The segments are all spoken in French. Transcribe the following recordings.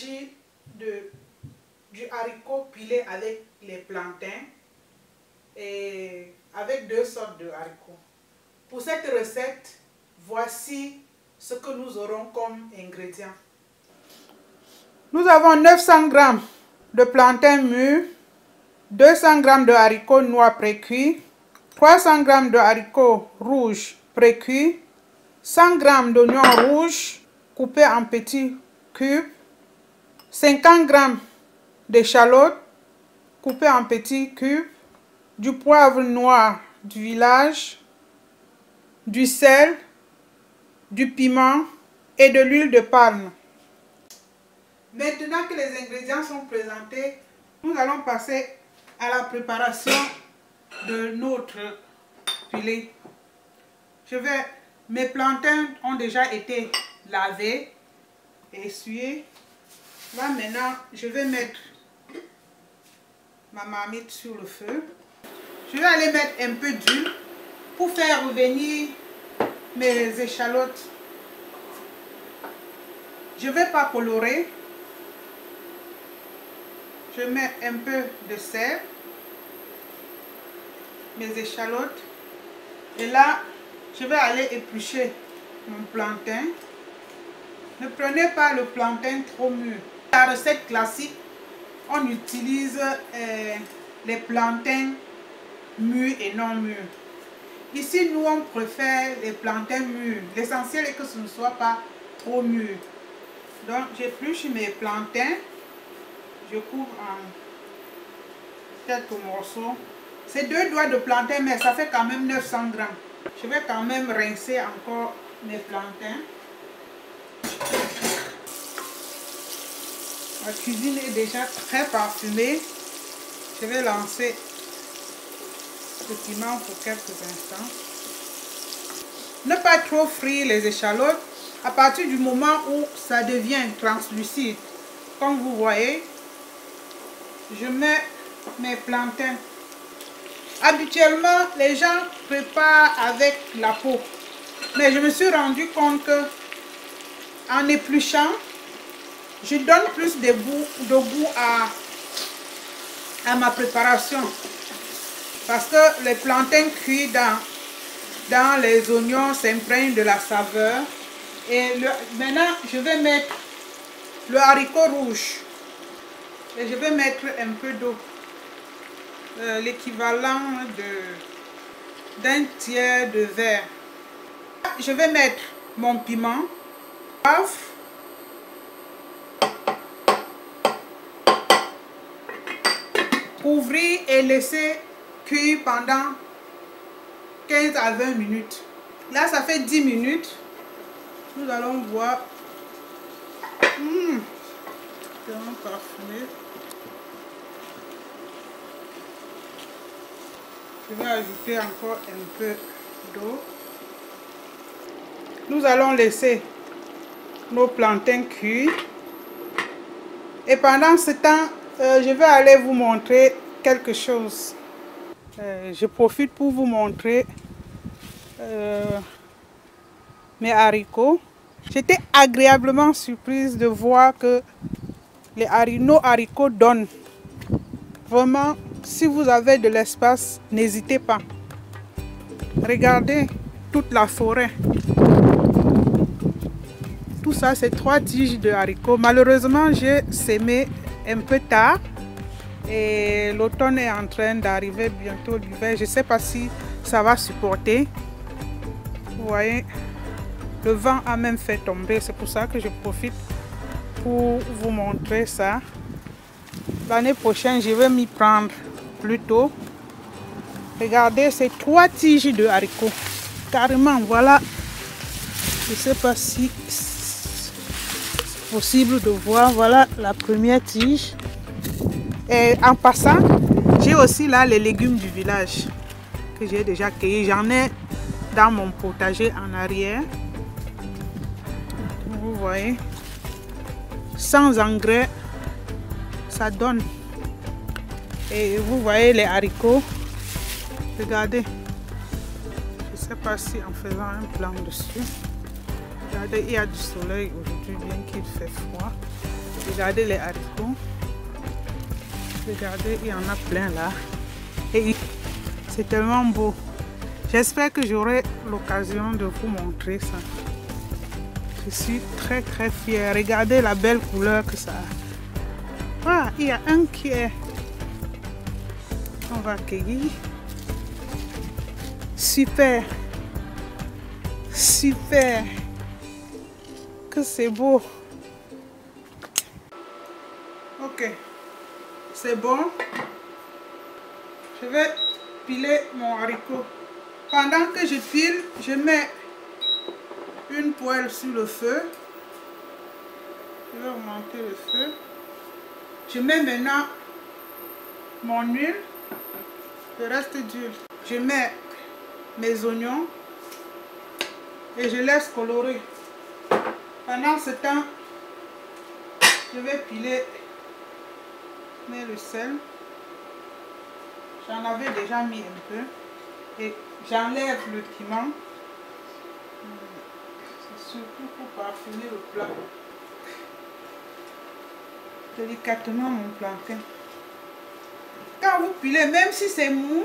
s'agit du haricot pilé avec les plantains et avec 2 sortes de haricots. Pour cette recette, voici ce que nous aurons comme ingrédients. Nous avons 900 g de plantains mûrs, 200 g de haricots noirs précuits, 300 g de haricots rouges précuits, 100 g d'oignons rouges coupés en petits cubes, 50 g d'échalotes coupées en petits cubes, du poivre noir du village, du sel, du piment et de l'huile de palme. Maintenant que les ingrédients sont présentés, nous allons passer à la préparation de notre filet. Mes plantains ont déjà été lavés et essuyés. Là maintenant, je vais mettre ma marmite sur le feu. Je vais aller mettre un peu d'huile pour faire revenir mes échalotes. Je ne vais pas colorer. Je mets un peu de sel, mes échalotes, et là je vais aller éplucher mon plantain. Ne prenez pas le plantain trop mûr. La recette classique, on utilise les plantains mûrs et non mûrs. Ici, nous on préfère les plantains mûrs. L'essentiel est que ce ne soit pas trop mûr. Donc j'épluche mes plantains. Je coupe en quelques morceaux. C'est 2 doigts de plantain, mais ça fait quand même 900 g. Je vais quand même rincer encore mes plantains. La cuisine est déjà très parfumée. Je vais lancer le piment pour quelques instants. Ne pas trop frire les échalotes. À partir du moment où ça devient translucide, comme vous voyez, je mets mes plantains. Habituellement, les gens préparent avec la peau. Mais je me suis rendu compte que en épluchant, je donne plus de goût à ma préparation. Parce que les plantains cuits dans les oignons s'imprègnent de la saveur. Et maintenant, je vais mettre le haricot rouge. Et je vais mettre un peu d'eau, l'équivalent d'un tiers de verre. Je vais mettre mon piment, poivre, couvrir et laisser cuire pendant 15 à 20 minutes. Là, ça fait 10 minutes. Nous allons voir. C'est vraiment parfumé. Je vais ajouter encore un peu d'eau. Nous allons laisser nos plantains cuire. Et pendant ce temps, je vais aller vous montrer quelque chose. Je profite pour vous montrer mes haricots. J'étais agréablement surprise de voir que nos haricots donnent. Vraiment, si vous avez de l'espace, n'hésitez pas. Regardez toute la forêt. Tout ça, c'est 3 tiges de haricots. Malheureusement, j'ai sémé un peu tard. Et l'automne est en train d'arriver, bientôt l'hiver. Je ne sais pas si ça va supporter. Vous voyez, le vent a même fait tomber. C'est pour ça que je profite pour vous montrer ça. L'année prochaine, je vais m'y prendre plus tôt. Regardez ces 3 tiges de haricots. Carrément, voilà. Je ne sais pas si c'est possible de voir. Voilà la première tige. Et en passant, j'ai aussi là les légumes du village que j'ai déjà cueillis. J'en ai dans mon potager en arrière. Vous voyez, sans engrais, ça donne. Et vous voyez les haricots. Regardez. Je ne sais pas si en faisant un plan dessus. Regardez, il y a du soleil aujourd'hui, bien qu'il fait froid. Regardez les haricots. Regardez, il y en a plein là. Et c'est tellement beau. J'espère que j'aurai l'occasion de vous montrer ça. Je suis très très fière. Regardez la belle couleur que ça a. Ah, il y a un qui est... On va cueillir. Super. Super. Que c'est beau. Ok. C'est bon. Je vais piler mon haricot. Pendant que je pile, je mets une poêle sur le feu. Je vais augmenter le feu. Je mets maintenant mon huile, le reste d'huile. Je mets mes oignons et je laisse colorer. Pendant ce temps, je vais piler le sel. J'en avais déjà mis un peu et j'enlève le piment. C'est surtout pour parfumer le plat. Délicatement mon plantain. Quand vous pilez, même si c'est mou,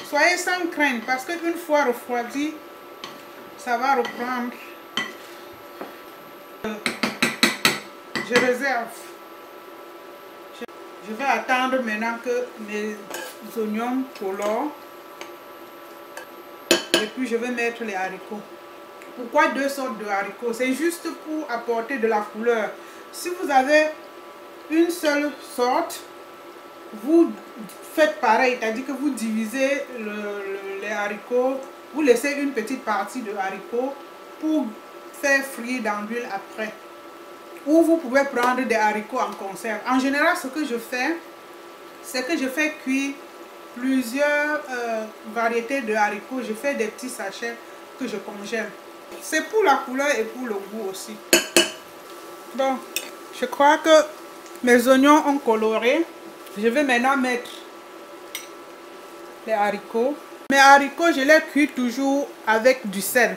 soyez sans crainte parce qu'une fois refroidi, ça va reprendre. Je réserve. Je vais attendre maintenant que mes oignons colorent. Et puis je vais mettre les haricots. Pourquoi deux sortes de haricots? C'est juste pour apporter de la couleur. Si vous avez une seule sorte, vous faites pareil, c'est-à-dire que vous divisez les haricots, vous laissez une petite partie de haricots pour faire frire dans l'huile après. Ou vous pouvez prendre des haricots en conserve. En général, ce que je fais, c'est que je fais cuire plusieurs variétés de haricots. Je fais des petits sachets que je congèle. C'est pour la couleur et pour le goût aussi. Donc, je crois que mes oignons ont coloré. Je vais maintenant mettre les haricots. Mes haricots, je les cuis toujours avec du sel.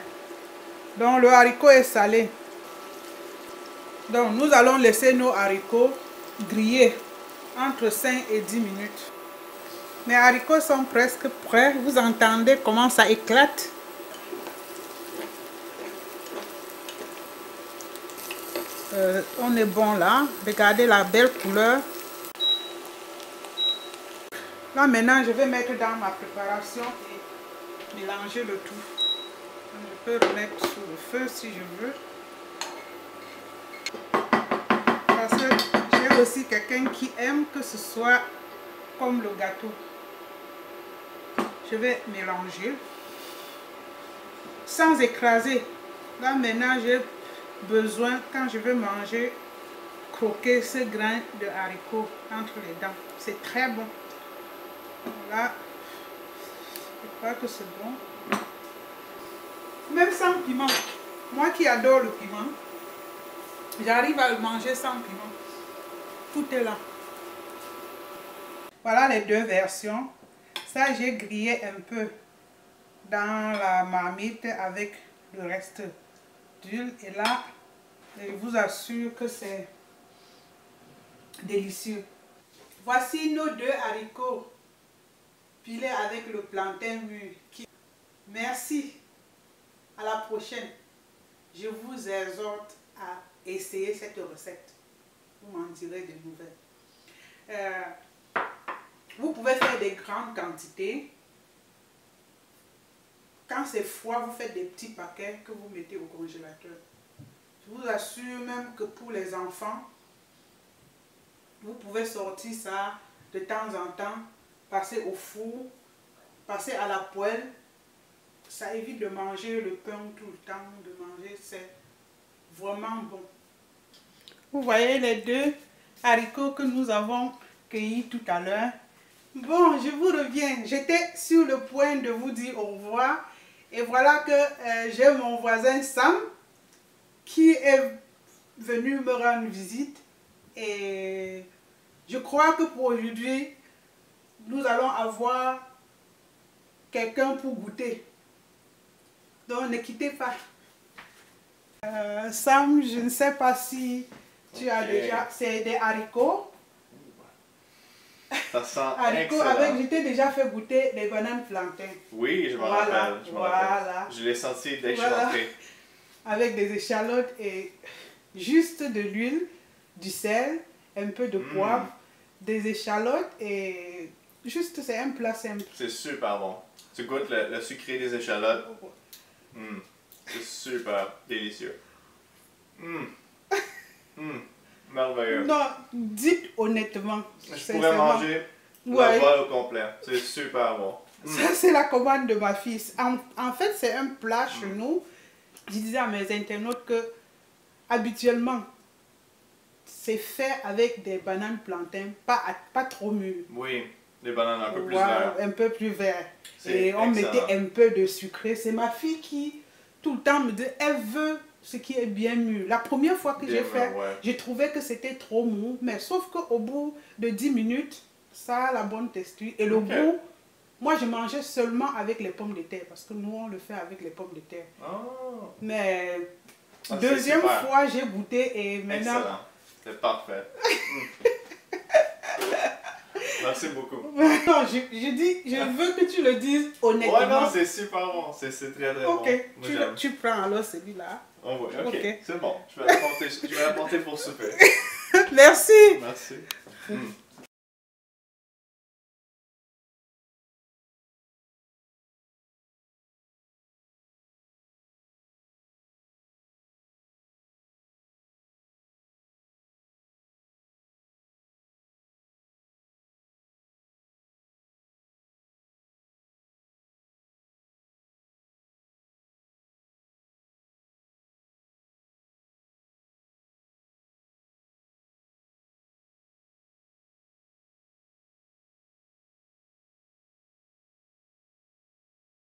Donc, le haricot est salé. Donc, nous allons laisser nos haricots griller entre 5 et 10 minutes. Mes haricots sont presque prêts. Vous entendez comment ça éclate? On est bon là. Regardez la belle couleur. Là maintenant, je vais mettre dans ma préparation et mélanger le tout. Je peux remettre sur le feu si je veux. Parce que j'ai aussi quelqu'un qui aime que ce soit comme le gâteau. Je vais mélanger sans écraser. Là maintenant, j'ai besoin, quand je veux manger, croquer ce grain de haricot entre les dents. C'est très bon. Voilà. Je crois que c'est bon. Même sans piment. Moi qui adore le piment, j'arrive à le manger sans piment. Tout est là. Voilà les deux versions. Ça, j'ai grillé un peu dans la marmite avec le reste d'huile. Et là, je vous assure que c'est délicieux. Voici nos deux haricots pilés avec le plantain mûr. Merci. À la prochaine. Je vous exhorte à essayer cette recette. Vous m'en direz des nouvelles. Vous pouvez faire des grandes quantités. Quand c'est froid, vous faites des petits paquets que vous mettez au congélateur. Je vous assure même que pour les enfants, vous pouvez sortir ça de temps en temps, passer au four, passer à la poêle. Ça évite de manger le pain tout le temps, de manger, c'est vraiment bon. Vous voyez les deux haricots que nous avons cueillis tout à l'heure. Bon, je vous reviens. J'étais sur le point de vous dire au revoir. Et voilà que j'ai mon voisin Sam qui est venu me rendre visite. Et je crois que pour aujourd'hui, nous allons avoir quelqu'un pour goûter. Donc ne quittez pas. Sam, je ne sais pas si Tu as déjà, c'est des haricots. Ça sent Haricots excellent. avec, je t'ai déjà fait goûter des bananes plantains. Oui, je me rappelle. Je me rappelle. Je l'ai senti dès que je suis rentré. Avec des échalotes et juste de l'huile, du sel, un peu de poivre, des échalotes et juste c'est un plat simple. C'est super bon. Tu goûtes le sucré des échalotes. C'est super délicieux. Merveilleux. Non, dites honnêtement. Je pourrais manger la boîte au complet. C'est super bon. Ça, c'est la commande de ma fille. En fait, c'est un plat chez nous. Je disais à mes internautes que, habituellement, c'est fait avec des bananes plantains, pas trop mûres. Oui, des bananes un peu plus vertes. Un peu plus vert. Et on mettait un peu de sucré. C'est ma fille qui, tout le temps, me dit, elle veut ce qui est bien mûr. La première fois que j'ai fait, j'ai trouvé que c'était trop mou. Mais sauf qu'au bout de 10 minutes, ça a la bonne texture. Et le goût, moi je mangeais seulement avec les pommes de terre. Parce que nous, on le fait avec les pommes de terre. Oh. Mais deuxième fois, j'ai goûté et maintenant... Excellent. C'est parfait. Merci beaucoup. Non, je veux que tu le dises honnêtement. Ouais, non, c'est super bon. C'est très très bon. Ok, tu prends alors celui-là. Oh, ouais, ok, c'est bon. Je vais l'apporter pour souper. Merci. Merci.